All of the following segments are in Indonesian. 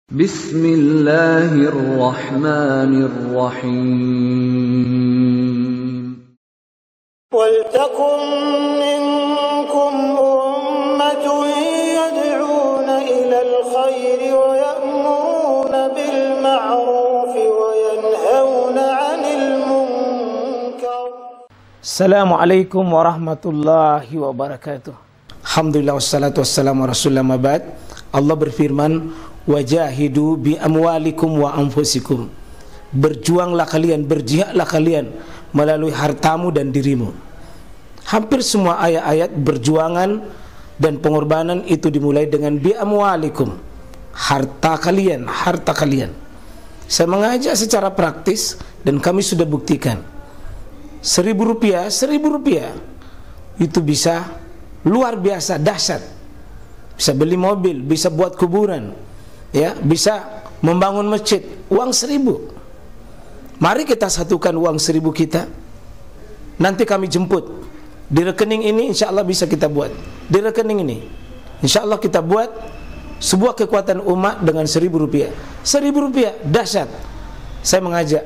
Bismillahirrahmanirrahim. وَلْتَكُنْ مِنْكُمْ أُمَّةٌ يَدْعُونَ إِلَى الْخَيْرِ وَيَأْمُرُونَ بِالْمَعْرُوفِ وَيَنْهَوْنَ عَنِ الْمُنْكَرِ. Assalamualaikum warahmatullahi wabarakatuh. Alhamdulillah wassalatu wassalamu ala rasulillah ma ba'd. Allah berfirman, wajahidu bi amwalikum wa anfusikum. Berjuanglah kalian, berjihadlah kalian melalui hartamu dan dirimu. Hampir semua ayat-ayat berjuangan dan pengorbanan itu dimulai dengan bi amwalikum. Harta kalian, harta kalian. Saya mengajak secara praktis dan kami sudah buktikan. Rp1.000 itu bisa luar biasa dahsyat. Bisa beli mobil, bisa buat kuburan, ya, bisa membangun masjid. Uang 1.000. Mari kita satukan uang 1.000 kita. Nanti kami jemput di rekening ini, insya Allah bisa kita buat. Di rekening ini, insya Allah kita buat sebuah kekuatan umat dengan Rp1.000. Rp1.000 dahsyat. Saya mengajak,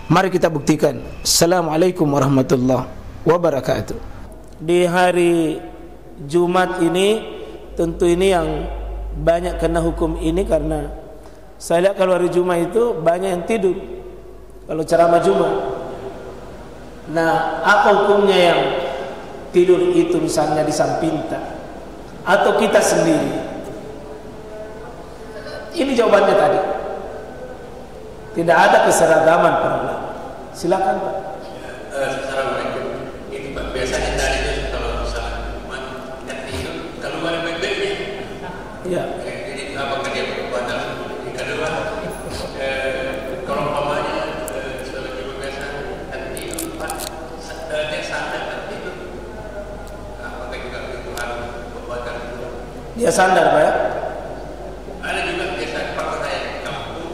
mari kita buktikan. Assalamualaikum warahmatullahi wabarakatuh. Di hari Jumat ini, tentu ini yang banyak kena hukum ini karena saya lihat kalau hari Jumat itu banyak yang tidur kalau ceramah Jumat. Nah, apa hukumnya yang tidur itu misalnya di Sampinta atau kita sendiri? Ini jawabannya tadi. Tidak ada keseragaman para ulama. Silakan Pak. Assalamualaikum. Ini Pak, biasanya tadi itu kalau salah Jumat yang tidur kalau ada bebeknya. Ya. Jadi apakah dia berbatal? Yang kedua, kalau umpamanya salah Jumat biasa yang tidur Pak, dia sadar yang tidur. Apakah juga itu harus berbatal? Dia sandar Pak ya? Ada juga biasa Pak saya di kampung,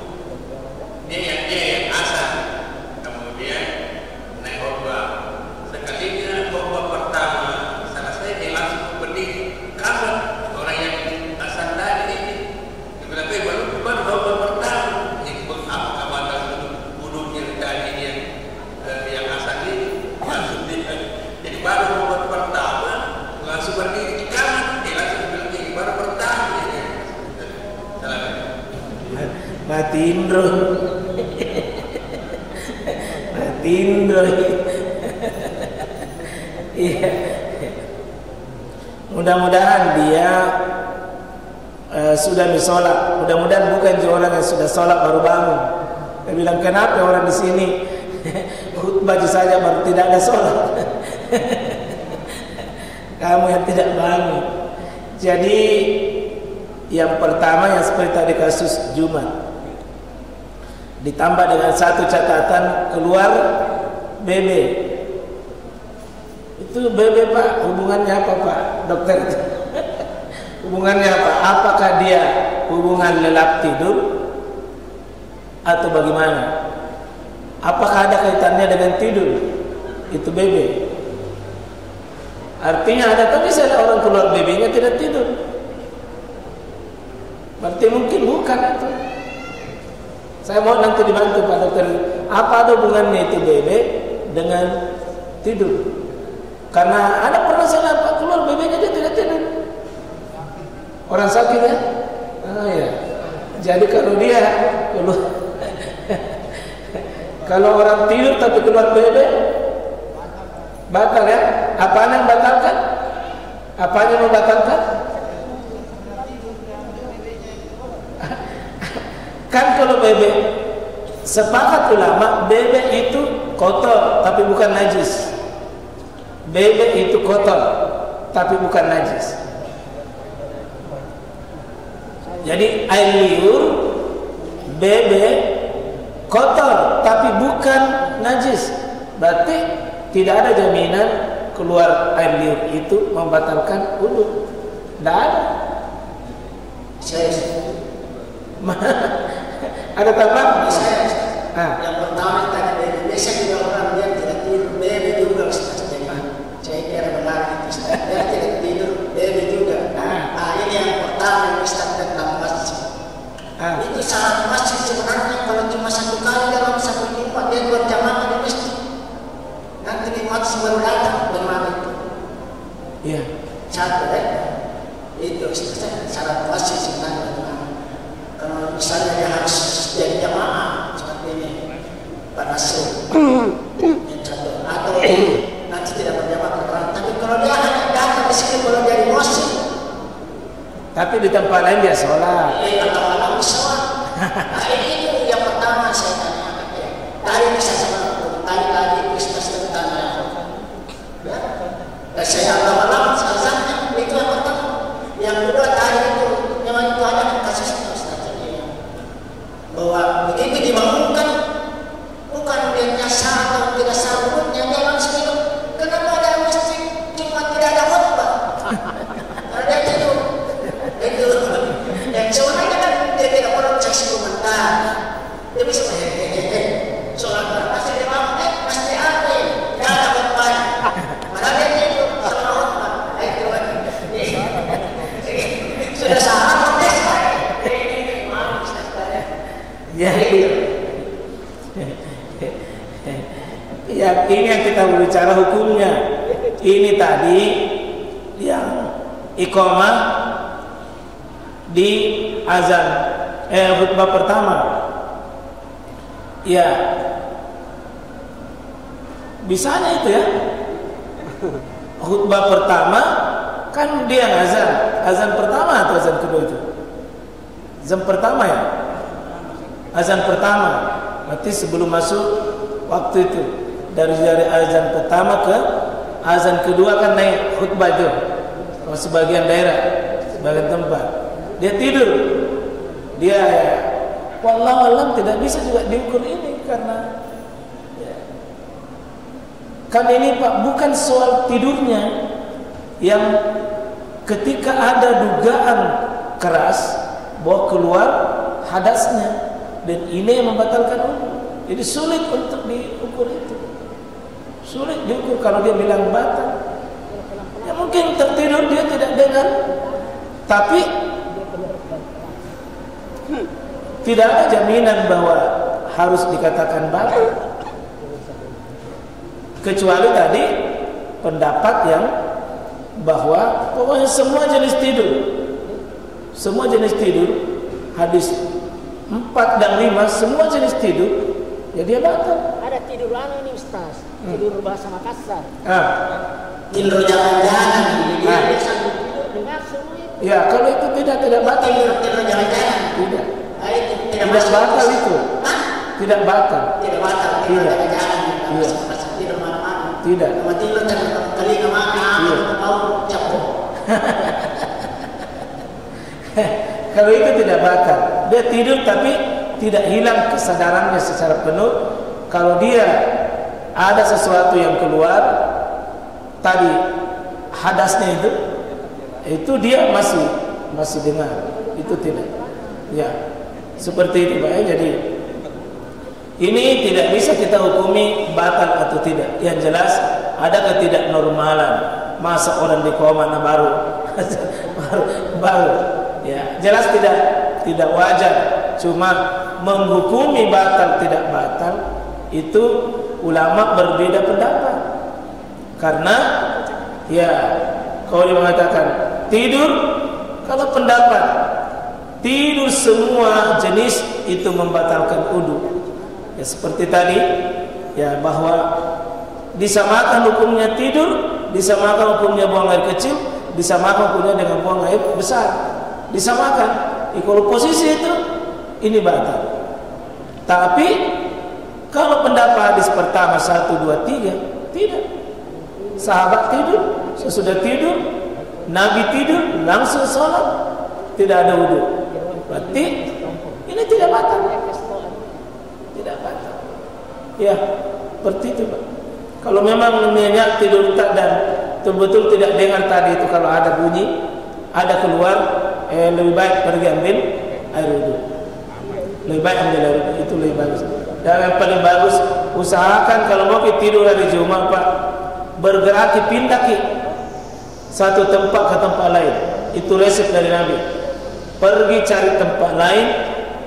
dia yang asal, kemudian naik khotbah. Sekalinya khotbah pertama, salah saya dia langsung berdiri. Kapan orang yang asal tadi ini? Dia bilang, baru khotbah pertama. Jadi apa batas duduknya tadi yang asal ini langsung jadi baru khotbah pertama langsung berdiri di kamar. Dia langsung bilang ini baru pertama. Mati Indro. Mati Indro. Iya. Mudah-mudahan dia sudah sholat. Mudah-mudahan bukan orang yang sudah sholat baru bangun. Dia bilang, kenapa orang di sini khutbah saja baru tidak ada sholat? Kamu yang tidak bangun. Jadi yang pertama yang seperti tadi kasus Jumat, ditambah dengan satu catatan, keluar BB. Itu BB Pak, hubungannya apa Pak? Dokter itu hubungannya apa? Apakah dia hubungan lelap tidur atau bagaimana? Apakah ada kaitannya dengan tidur? Itu BB. Artinya ada, tapi misalnya orang keluar BB-nya tidak tidur, berarti mungkin bukan itu. Saya mau nanti dibantu Pak Dokter. Apa ada hubungannya itu BB dengan tidur? Karena ada pernah saya Pak keluar BB-nya dia tidak tidur. Orang sakit ya? Oh ya. Jadi kalau dia keluar kalau orang tidur tapi keluar BB batal ya? Apanya yang batalkan? Apanya yang membatalkan? Kan kalau BB, sepakat ulama BB itu kotor tapi bukan najis. BB itu kotor tapi bukan najis. Jadi air liur BB kotor tapi bukan najis. Berarti tidak ada jaminan keluar air liur itu membatalkan wudu. Tidak ada. Ada tambahan? Yang pertama tadi biasa juga orang dia tidak tidur, bebe juga saya kira benar itu. Dia tidak tidur, bebe juga. Ini yang pertama yang Ustaz tentang masjid. Itu syarat masjid sebenarnya. Kalau cuma satu kali dalam satu Jumat dia berjamaah di masjid, nanti nikmat sebelum datang bagaimana itu? Iya. Satu itu syarat masjid sebenarnya. Kalau misalnya dia harus jadi jamaah seperti ini, Pak Nasir, atau nanti tidak berjamaah. Tapi kalau dia hanya datang di sini kalau jadi musim, tapi di tempat lain dia sholat. Kalau sholat, ini yang pertama saya tanya. Tadi bisa sama tadi bisnis tentang ya. Saya lama-lama salahnya itu yang pertama. Yang kedua tadi itu memang itu ada kasusnya bahwa begitu dibangunkan bukan dia nyasar atau tidak sabutnya jalan sendiri. Kenapa ada masjid cuma tidak ada khutbah? Ada itu yang sebenarnya kan dia tidak perlu saksi komentar. Dia bisa sholat pasti dia bangun pasti ada tidak ada khutbah. Padahal dia itu sama khutbah. Itu sudah salah. Ya, ya, ini yang kita berbicara hukumnya. Ini tadi yang iqamah di azan khutbah pertama. Ya, bisanya itu ya. Khutbah pertama kan dia azan pertama atau azan kedua itu? Azan pertama ya. Azan pertama, berarti sebelum masuk waktu itu dari azan pertama ke azan kedua kan naik khutbah itu. Kalau sebagian daerah, sebagian tempat, dia tidur, dia wallahu alam tidak bisa juga diukur ini karena ya, kan ini Pak bukan soal tidurnya yang ketika ada dugaan keras bahwa keluar hadasnya. Dan ini yang membatalkan wudu. Jadi sulit untuk diukur itu. Sulit diukur kalau dia bilang batal. Ya mungkin tertidur dia tidak dengar. Tapi tidak ada jaminan bahwa harus dikatakan batal. Kecuali tadi pendapat yang bahwa pokoknya semua jenis tidur hadis 4 dan 5 semua jenis tidur ya dia batal. Ada tidur anu nih Ustaz, tidur bahasa Makassar. Tidur jalan-jalan. Dia sambil tidur dengar semua itu. Ya kalau itu tidak batal. Tidur jalan-jalan. Tidak. Itu tidak batal itu. Tidak batal. Tidak batal. Tidak. Iya. Tidur malam-malam. Tidak. Tidur kali kemana? Mau capek. Kalau itu tidak batal. Dia tidur tapi tidak hilang kesadarannya secara penuh. Kalau dia ada sesuatu yang keluar tadi hadasnya itu dia masih dengar. Itu tidak. Ya. Seperti itu Pak ya. Jadi ini tidak bisa kita hukumi batal atau tidak. Yang jelas ada ketidaknormalan. Masa orang di koma baru ya jelas tidak wajar. Cuma menghukumi batal tidak batal itu ulama berbeda pendapat. Karena ya kalau dia mengatakan tidur, kalau pendapat tidur semua jenis itu membatalkan wudu. Ya seperti tadi ya bahwa disamakan hukumnya tidur, disamakan hukumnya buang air kecil, disamakan hukumnya dengan buang air besar. Disamakan. Kalau posisi itu ini batal. Tapi kalau pendapat hadis pertama 1, 2, 3 tidak. Sahabat tidur, sesudah tidur Nabi tidur langsung sholat, tidak ada wudu. Berarti ini tidak batal. Tidak batal. Ya, seperti itu Pak. Kalau memang niat tidur tak dan betul-betul tidak dengar tadi itu kalau ada bunyi, ada keluar, lebih baik pergi ambil air wudu. Lebih baik ambil air wudu, itu lebih bagus. Dan yang paling bagus usahakan kalau mau tidur hari Jumat Pak, bergerak pindah satu tempat ke tempat lain. Itu resep dari Nabi. Pergi cari tempat lain,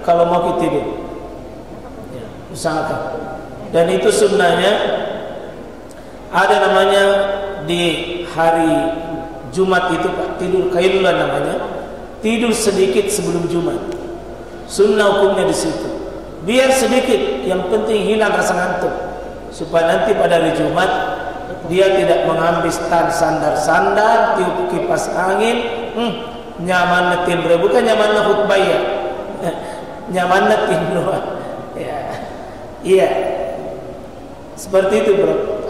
kalau mau kita tidur. Ya, usahakan. Dan itu sunnahnya ada namanya di hari Jumat itu Pak, tidur kailulah namanya. Tidur sedikit sebelum Jumat. Sunnah hukumnya di situ. Biar sedikit, yang penting hilang rasa ngantuk. Supaya nanti pada hari Jumat dia tidak mengambil sandar-sandar, tiup kipas angin, nyaman netin bro, bukan nyaman khutbah ya. Nyaman netin bro. Ya. Iya. Seperti itu bro.